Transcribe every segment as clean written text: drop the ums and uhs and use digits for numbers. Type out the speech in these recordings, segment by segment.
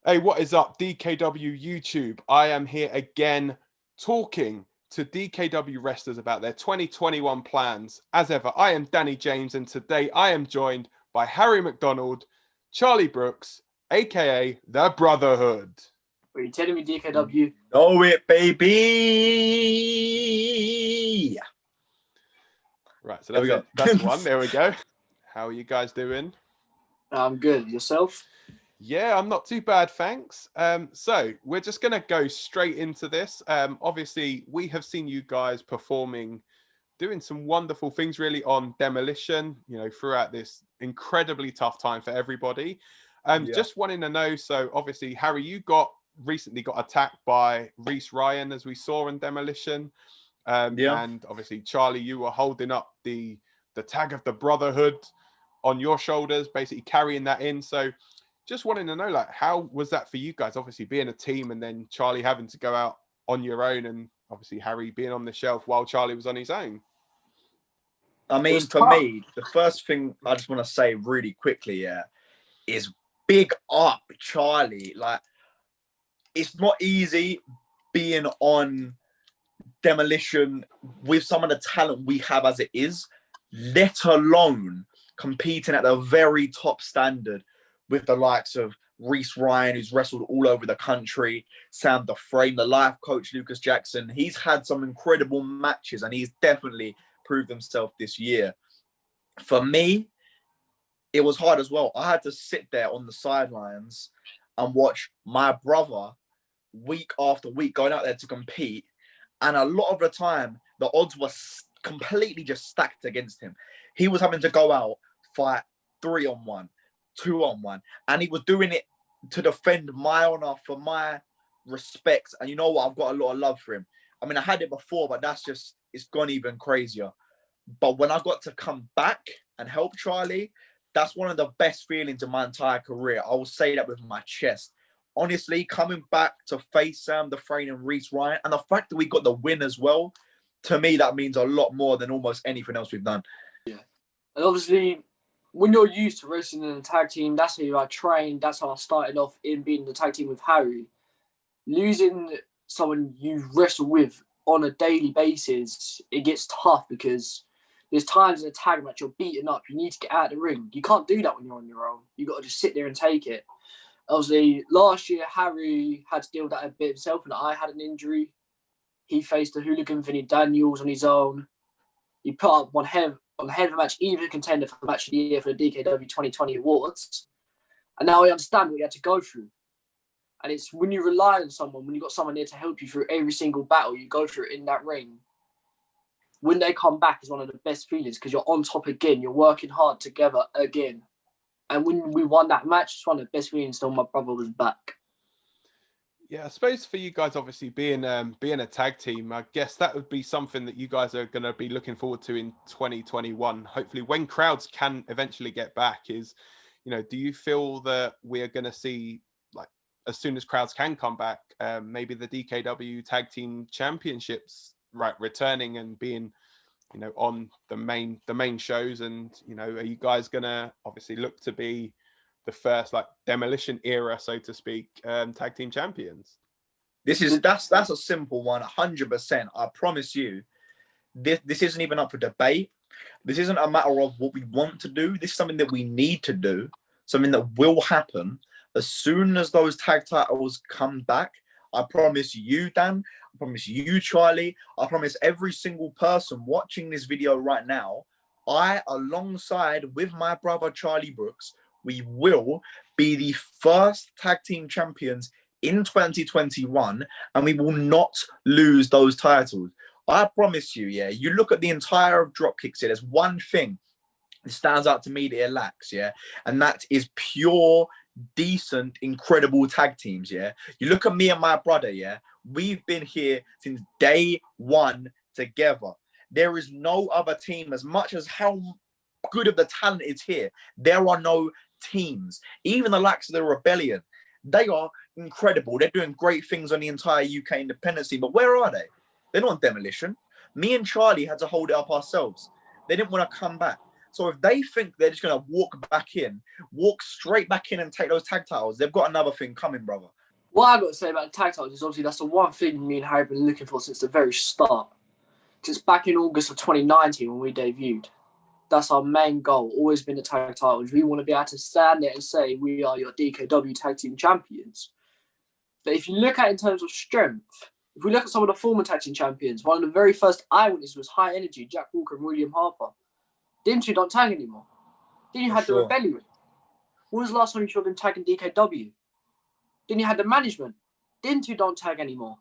Hey, what is up, DKW YouTube? I am here again talking to DKW wrestlers about their 2021 plans. As ever, I am Danny James, and today I am joined by Harry McDonald, Charlie Brooks, aka the Brotherhood. Are you telling me, DKW? Know it, baby. Right, so that's it. That's one. There we go. How are you guys doing? I'm good. Yourself? Yeah, I'm not too bad, thanks. So we're just going to go straight into this. Obviously, we have seen you guys performing, doing some wonderful things really on Demolition, throughout this incredibly tough time for everybody. Just wanting to know, so obviously, Harry, you recently got attacked by Reese Ryan, as we saw in Demolition. And obviously, Charlie, you were holding up the tag of the Brotherhood on your shoulders, basically carrying that in. So just wanting to know, like, how was that for you guys? Obviously being a team, and then Charlie having to go out on your own, and obviously Harry being on the shelf while Charlie was on his own. I mean, for me, the first thing I just want to say really quickly, is big up Charlie. Like, it's not easy being on Demolition with some of the talent we have as it is, let alone competing at the very top standard with the likes of Reese Ryan, who's wrestled all over the country, Sam the Frame, the life coach Lucas Jackson. He's had some incredible matches, and he's definitely proved himself this year. For me, it was hard as well. I had to sit there on the sidelines and watch my brother week after week going out there to compete. And a lot of the time, the odds were completely just stacked against him. He was having to go out, fight 3-on-1, 2-on-1, and he was doing it to defend my honor, for my respect. And you know what? I've got a lot of love for him. I mean, I had it before, but it's gone even crazier. But when I got to come back and help Charlie, that's one of the best feelings of my entire career. I will say that with my chest. Honestly, coming back to face Sam the Frame and Reese Ryan, and the fact that we got the win as well, to me, that means a lot more than almost anything else we've done. Yeah. And obviously, when you're used to wrestling in a tag team, that's how I trained. That's how I started off in being in the tag team with Harry. Losing someone you wrestle with on a daily basis, it gets tough because there's times in a tag match you're beaten up. You need to get out of the ring. You can't do that when you're on your own. You got to just sit there and take it. Obviously, last year, Harry had to deal with that a bit himself, and I had an injury. He faced the hooligan Vinny Daniels on his own. He put up one head of a match, even contender for Match of the Year for the DKW 2020 Awards. And now I understand what he had to go through. And it's when you rely on someone, when you've got someone there to help you through every single battle you go through in that ring, when they come back is one of the best feelings because you're on top again. You're working hard together again. And when we won that match, it's one of the best feelings until my brother was back. Yeah, I suppose for you guys, obviously being a tag team, I guess that would be something that you guys are going to be looking forward to in 2021. Hopefully, when crowds can eventually get back, do you feel that we are going to see, like, as soon as crowds can come back, maybe the DKW Tag Team Championships, right, returning and being, on the main shows, and are you guys going to obviously look to be the first, like, Demolition era, so to speak, tag team champions? That's a simple one, 100%. I promise you, this isn't even up for debate. This isn't a matter of what we want to do. This is something that we need to do, something that will happen as soon as those tag titles come back. I promise you, Dan. I promise you, Charlie. I promise every single person watching this video right now, I, alongside with my brother Charlie Brooks, we will be the first tag team champions in 2021, and we will not lose those titles. I promise you, yeah. You look at the entire of Dropkicks here, there's one thing that stands out to me that it lacks, yeah, and that is pure, decent, incredible tag teams, yeah. You look at me and my brother, yeah. We've been here since day one together. There is no other team, as much as how good of the talent is here, there are no teams. Even the likes of the Rebellion, they are incredible. They're doing great things on the entire UK independent scene, but where are they? They're not on Demolition. Me and Charlie had to hold it up ourselves. They didn't want to come back. So if they think they're just going to walk straight back in and take those tag titles, they've got another thing coming, brother. What I've got to say about the tag titles is obviously that's the one thing me and Harry have been looking for since the very start. Since back in August of 2019 when we debuted. That's our main goal, always been the tag titles. We want to be able to stand there and say we are your DKW tag team champions. But if you look at it in terms of strength, if we look at some of the former tag team champions, one of the very first eyewitnesses was High Energy, Jack Walker and William Harper. Them two don't tag anymore. Then you had the Rebellion. When was the last time you saw them tagging DKW? Then you had the management. Them two don't tag anymore.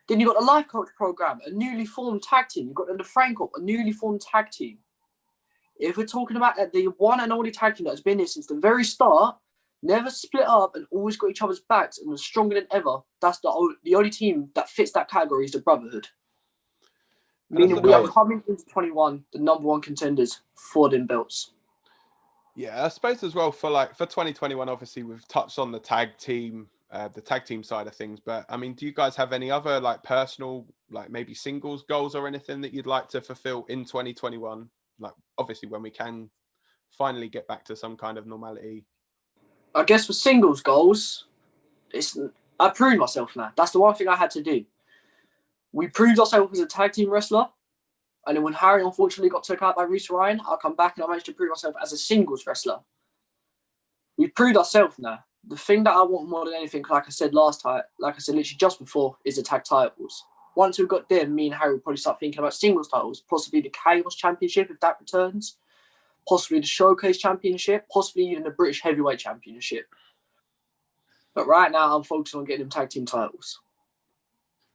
Then you got the Life Coach program, a newly formed tag team. You've got the Franco, a newly formed tag team. If we're talking about the one and only tag team that's been here since the very start, never split up and always got each other's backs and was stronger than ever, that's the only team that fits that category is the Brotherhood. Meaning we are coming into 21, the number one contenders for them belts. Yeah, I suppose as well for 2021, obviously we've touched on the tag team side of things, but I mean, do you guys have any other like personal, like maybe singles goals or anything that you'd like to fulfill in 2021? Like obviously when we can finally get back to some kind of normality. I guess for singles goals, I proved myself now. That's the one thing I had to do. We proved ourselves as a tag team wrestler. And then when Harry unfortunately got took out by Reese Ryan, I'll come back and I managed to prove myself as a singles wrestler. We proved ourselves now. The thing that I want more than anything, like I said last time, like I said literally just before, is the tag titles. Once we've got them, me and Harry will probably start thinking about singles titles, possibly the Chaos Championship if that returns, possibly the Showcase Championship, possibly even the British Heavyweight Championship. But right now, I'm focusing on getting them tag team titles.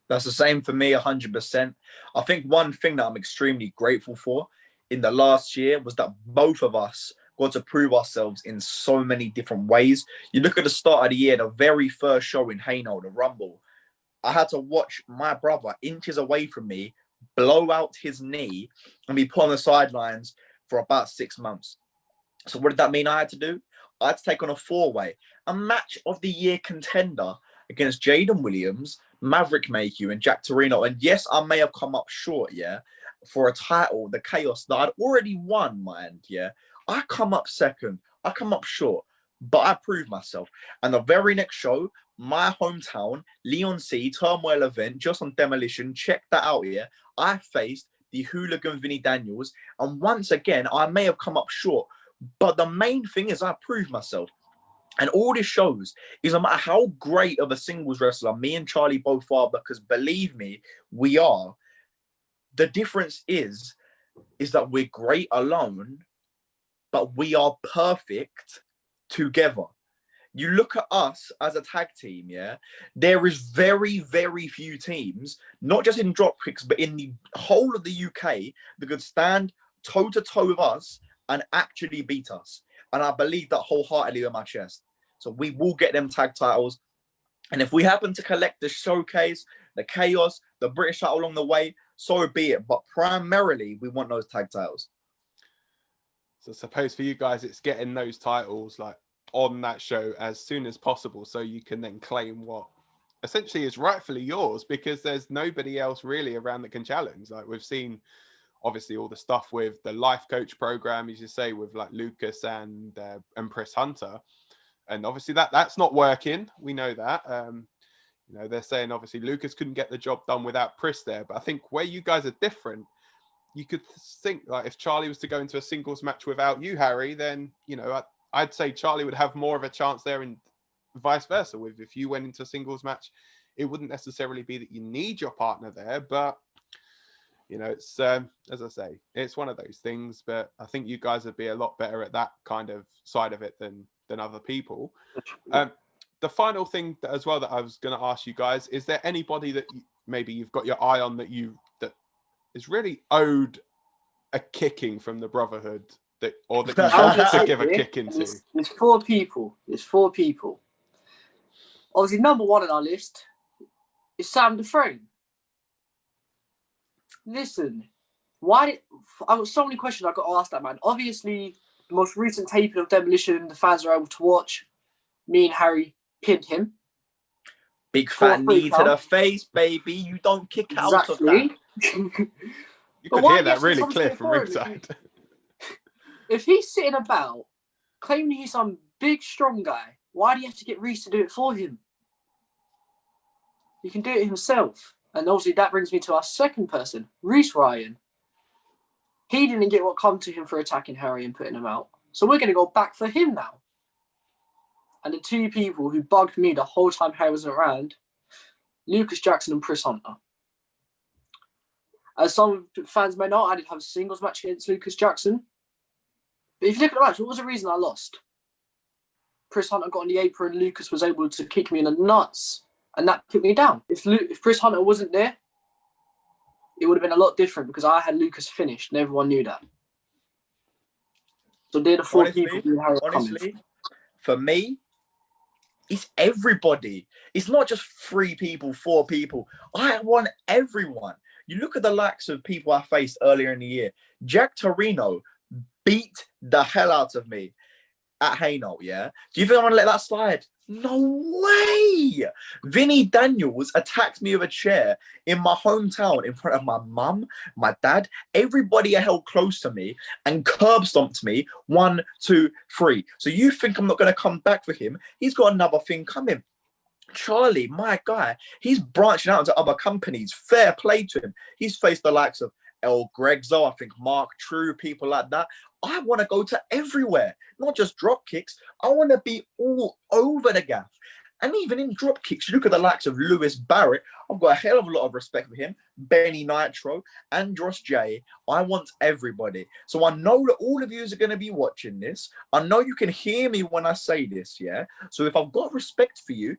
That's the same for me, 100%. I think one thing that I'm extremely grateful for in the last year was that both of us got to prove ourselves in so many different ways. You look at the start of the year, the very first show in Hainault, the Rumble, I had to watch my brother inches away from me blow out his knee and be put on the sidelines for about 6 months. So what did that mean I had to do? I had to take on a four-way, a match of the year contender against Jaden Williams, Maverick Mayhew, and Jack Toreno. And yes, I may have come up short, for a title, the Chaos that I'd already won, mind, I come up second. I come up short, but I proved myself. And the very next show, my hometown, Leon C, Turmoil event, just on Demolition, check that out, I faced the hooligan Vinny Daniels. And once again, I may have come up short, but the main thing is I proved myself. And all this shows is no matter how great of a singles wrestler me and Charlie both are, because believe me, we are, the difference is that we're great alone, but we are perfect together. You look at us as a tag team, there is very, very few teams, not just in dropkicks, but in the whole of the UK that could stand toe-to-toe with us and actually beat us. And I believe that wholeheartedly with my chest. So we will get them tag titles. And if we happen to collect the Showcase, the Chaos, the British title along the way, so be it. But primarily, we want those tag titles. So I suppose for you guys, it's getting those titles like on that show as soon as possible so you can then claim what essentially is rightfully yours, because there's nobody else really around that can challenge. Like we've seen obviously all the stuff with the life coach program, as you say, with like Lucas and Empress Hunter. And obviously that's not working. We know that. They're saying obviously Lucas couldn't get the job done without Pris there. But I think where you guys are different, you could think like if Charlie was to go into a singles match without you, Harry, then, I'd say Charlie would have more of a chance there, and vice versa. With if you went into a singles match, it wouldn't necessarily be that you need your partner there, but it's as I say, it's one of those things. But I think you guys would be a lot better at that kind of side of it than other people. The final thing that, as well, that I was going to ask you guys, is there anybody that maybe you've got your eye on that is really owed a kicking from the Brotherhood, that you want to give a kick into? There's four people. Obviously, number one on our list is Sam Dufresne. Listen, I've got so many questions I've got to ask that man. Obviously, the most recent taping of Demolition, the fans are able to watch. Me and Harry pinned him. Big fat knee to the face, baby. You don't kick out of that. You could hear that really clear from ringside. If he's sitting about claiming he's some big, strong guy, why do you have to get Reese to do it for him? He can do it himself. And obviously that brings me to our second person, Reese Ryan. He didn't get what come to him for attacking Harry and putting him out. So we're going to go back for him now. And the two people who bugged me the whole time Harry wasn't around, Lucas Jackson and Chris Hunter. As some fans may know, I did have a singles match against Lucas Jackson. But if you look at the match, what was the reason I lost? Chris Hunter got on the apron, Lucas was able to kick me in the nuts, and that put me down. If Chris Hunter wasn't there, it would have been a lot different because I had Lucas finished and everyone knew that. So they're the four people who Harry honestly, for me, it's everybody. It's not just 3 people, 4 people. I want everyone. You look at the likes of people I faced earlier in the year. Jack Toreno beat the hell out of me at Haynote, yeah? Do you think I'm going to let that slide? No way! Vinny Daniels attacked me with a chair in my hometown in front of my mum, my dad, everybody held close to me and curb stomped me 1, 2, 3. So you think I'm not going to come back for him? He's got another thing coming. Charlie, my guy, he's branching out into other companies. Fair play to him. He's faced the likes of El Gregzo, I think Mark True, people like that. I want to go to everywhere, not just drop kicks. I want to be all over the gaff. And even in drop kicks, you look at the likes of Lewis Barrett. I've got a hell of a lot of respect for him. Benny Nitro, Andros J. I want everybody. So I know that all of you are going to be watching this. I know you can hear me when I say this, yeah? So if I've got respect for you,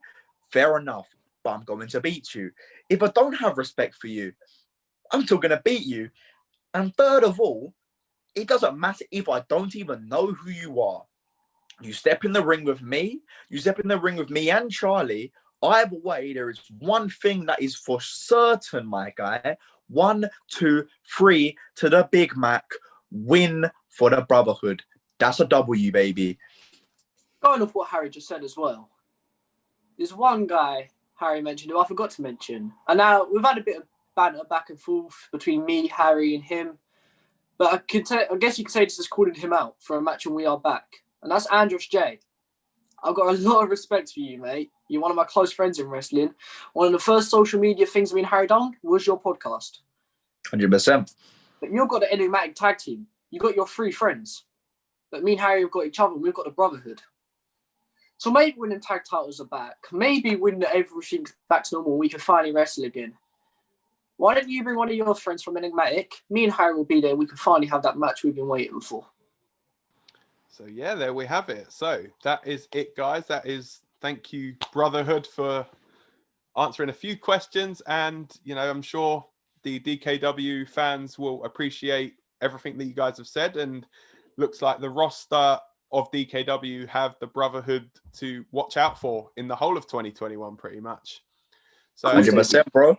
fair enough, but I'm going to beat you. If I don't have respect for you, I'm still going to beat you. And third of all, it doesn't matter if I don't even know who you are. You step in the ring with me, you step in the ring with me and Charlie. Either way, there is one thing that is for certain, my guy. 1, 2, 3 to the Big Mac. Win for the Brotherhood. That's a W, baby. Going off what Harry just said as well, there's one guy Harry mentioned who I forgot to mention. And now we've had a bit of banter back and forth between me, Harry, and him. But I guess you could say this is calling him out for a match and we are back. And that's Andros J. I've got a lot of respect for you, mate. You're one of my close friends in wrestling. One of the first social media things me and Harry done was your podcast. 100%. But you've got the enigmatic tag team. You've got your 3 friends. But me and Harry have got each other. We've got the Brotherhood. So maybe when the tag titles are back, maybe when everything's back to normal, we can finally wrestle again. Why don't you bring one of your friends from Enigmatic? Me and Harry will be there. We can finally have that match we've been waiting for. So yeah, there we have it. So that is it, guys. Thank you, Brotherhood, for answering a few questions. And, you know, I'm sure the DKW fans will appreciate everything that you guys have said. And looks like the roster of DKW have the Brotherhood to watch out for in the whole of 2021, pretty much. So 100%, bro.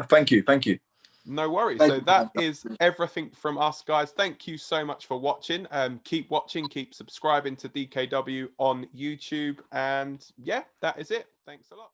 Thank you. No worries. So that is everything from us, guys. Thank you so much for watching. Keep watching, keep subscribing to DKW on YouTube. And yeah, that is it. Thanks a lot.